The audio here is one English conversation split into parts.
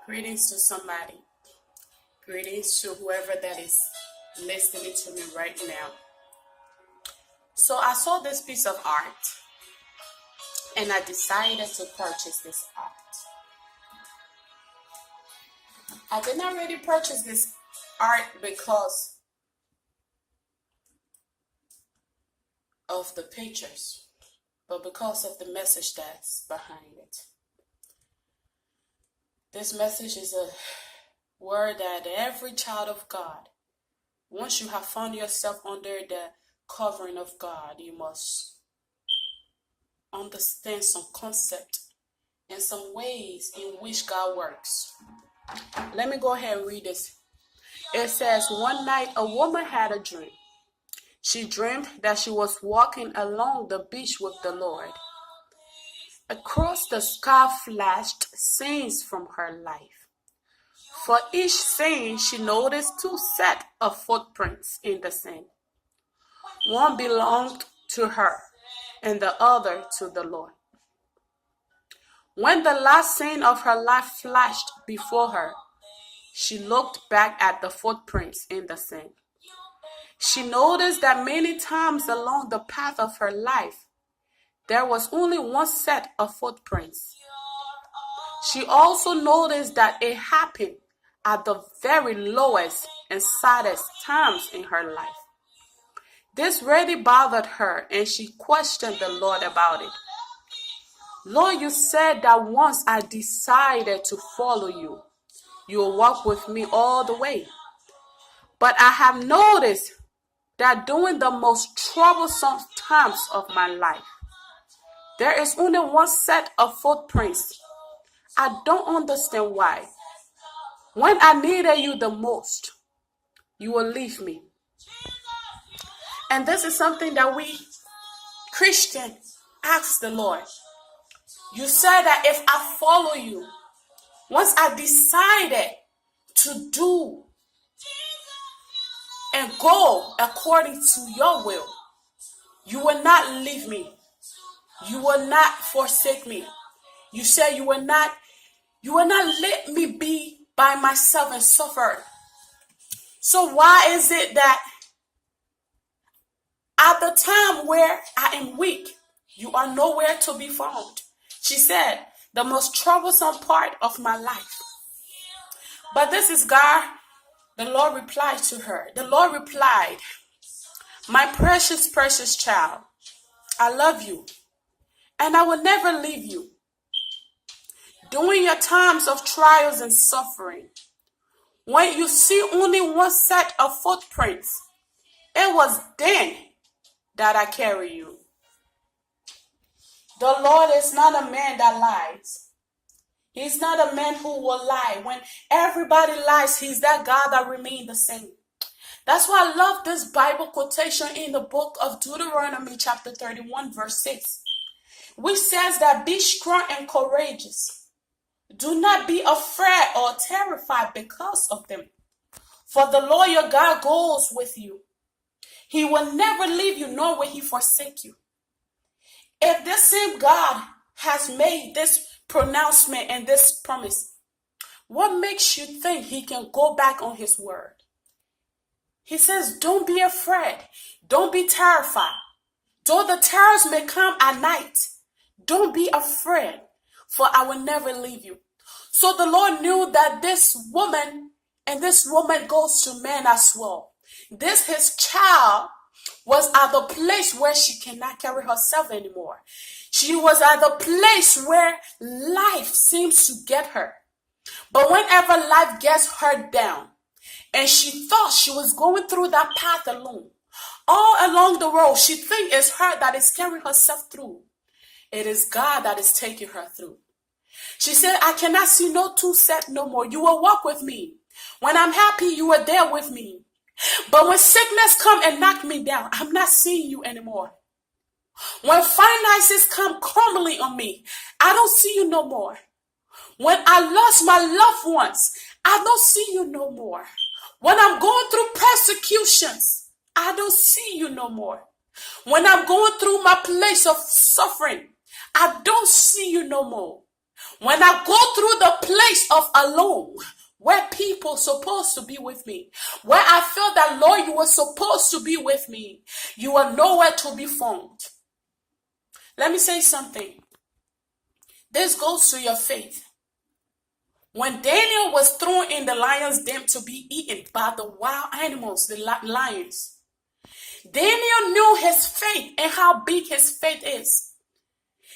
Greetings to somebody. Greetings to whoever that is listening to me right now. So I saw this piece of art and I decided to purchase this art. I did not really purchase this art because of the pictures, but because of the message that's behind it. This message is a word that every child of God, once you have found yourself under the covering of God, you must understand some concept and some ways in which God works. Let me go ahead and read this. It says, one night a woman had a dream. She dreamed that she was walking along the beach with the Lord. Across the sky flashed scenes from her life. For each scene, she noticed two sets of footprints in the sand. One belonged to her and the other to the Lord. When the last scene of her life flashed before her, she looked back at the footprints in the sand. She noticed that many times along the path of her life, there was only one set of footprints. She also noticed that it happened at the very lowest and saddest times in her life. This really bothered her, and she questioned the Lord about it. Lord, you said that once I decided to follow you, you will walk with me all the way. But I have noticed that during the most troublesome times of my life, there is only one set of footprints. I don't understand why. When I needed you the most, you will leave me. And this is something that we Christians ask the Lord. You said that if I follow you, once I decided to do and go according to your will, you will not leave me. You will not forsake me. You said you will not let me be by myself and suffer. So why is it that at the time where I am weak, you are nowhere to be found? She said, the most troublesome part of my life. But this is God. The Lord replied to her. The Lord replied, my precious, precious child, I love you, and I will never leave you. During your times of trials and suffering, when you see only one set of footprints, it was then that I carry you. The Lord is not a man that lies. He's not a man who will lie. When everybody lies, he's that God that remains the same. That's why I love this Bible quotation in the book of Deuteronomy chapter 31 verse 6, which says that be strong and courageous. Do not be afraid or terrified because of them. For the Lord your God goes with you. He will never leave you, nor will he forsake you. If this same God has made this pronouncement and this promise, what makes you think he can go back on his word? He says, don't be afraid. Don't be terrified. Though the terrors may come at night, don't be afraid, for I will never leave you. So the Lord knew that this woman, and this woman goes to man as well. This his child was at the place where she cannot carry herself anymore. She was at the place where life seems to get her. But whenever life gets her down, and she thought she was going through that path alone, all along the road, she thinks it's her that is carrying herself through. It is God that is taking her through. She said, I cannot see no two set no more. You will walk with me. When I'm happy, you are there with me. But when sickness come and knock me down, I'm not seeing you anymore. When finances come crumbling on me, I don't see you no more. When I lost my loved ones, I don't see you no more. When I'm going through persecutions, I don't see you no more. When I'm going through my place of suffering, I don't see you no more. When I go through the place of alone, where people supposed to be with me, where I feel that, Lord, you were supposed to be with me, you are nowhere to be found. Let me say something. This goes to your faith. When Daniel was thrown in the lion's den to be eaten by the wild animals, the lions, Daniel knew his faith and how big his faith is.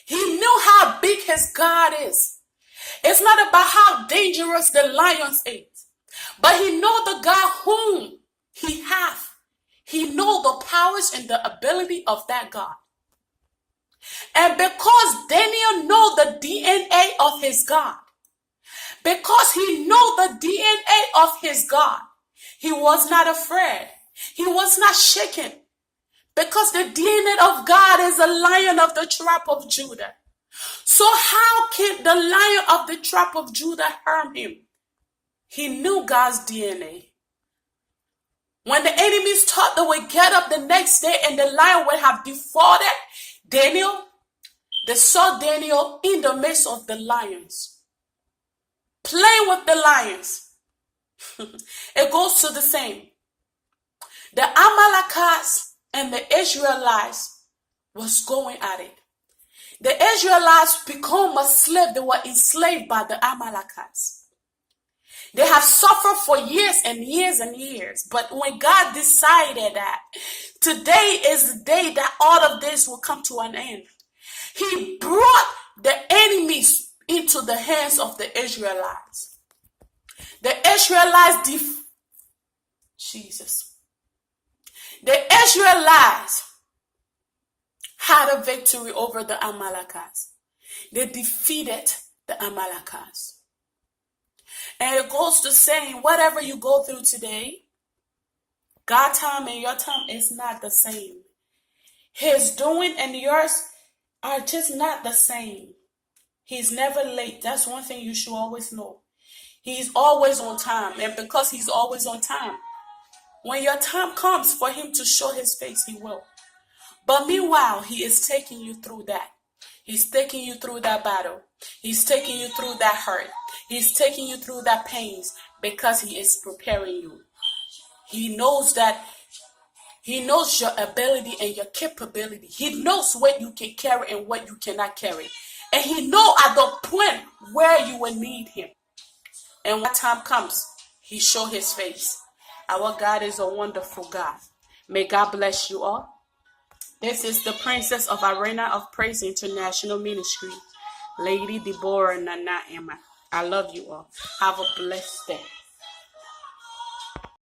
He knew how big his God is. It's not about how dangerous the lions is, but he know the God whom he hath. He know the powers and the ability of that God. And because Daniel know the DNA of his God, because he know the DNA of his God, he was not afraid. He was not shaken. Because the DNA of God is a lion of the tribe of Judah. So how can the lion of the tribe of Judah harm him? He knew God's DNA. When the enemies thought they would get up the next day and the lion would have defeated Daniel, they saw Daniel in the midst of the lions, playing with the lions. It goes to the same. The Amalekites and the Israelites was going at it. The Israelites became a slave. They were enslaved by the Amalekites. They have suffered for years and years and years. But when God decided that today is the day that all of this will come to an end, he brought the enemies into the hands of the Israelites. The Israelites The Israelites had a victory over the Amalekites. They defeated the Amalekites. And it goes to saying, whatever you go through today, God's time and your time is not the same. His doing and yours are just not the same. He's never late. That's one thing you should always know. He's always on time. And because he's always on time, when your time comes for him to show his face, he will. But meanwhile, he is taking you through that. He's taking you through that battle. He's taking you through that hurt. He's taking you through that pains because he is preparing you. He knows that. He knows your ability and your capability. He knows what you can carry and what you cannot carry. And he knows at the point where you will need him. And when time comes, he show his face. Our God is a wonderful God. May God bless you all. This is the Princess of Arena of Praise International Ministry, Lady Deborah Nana Emma. I love you all. Have a blessed day.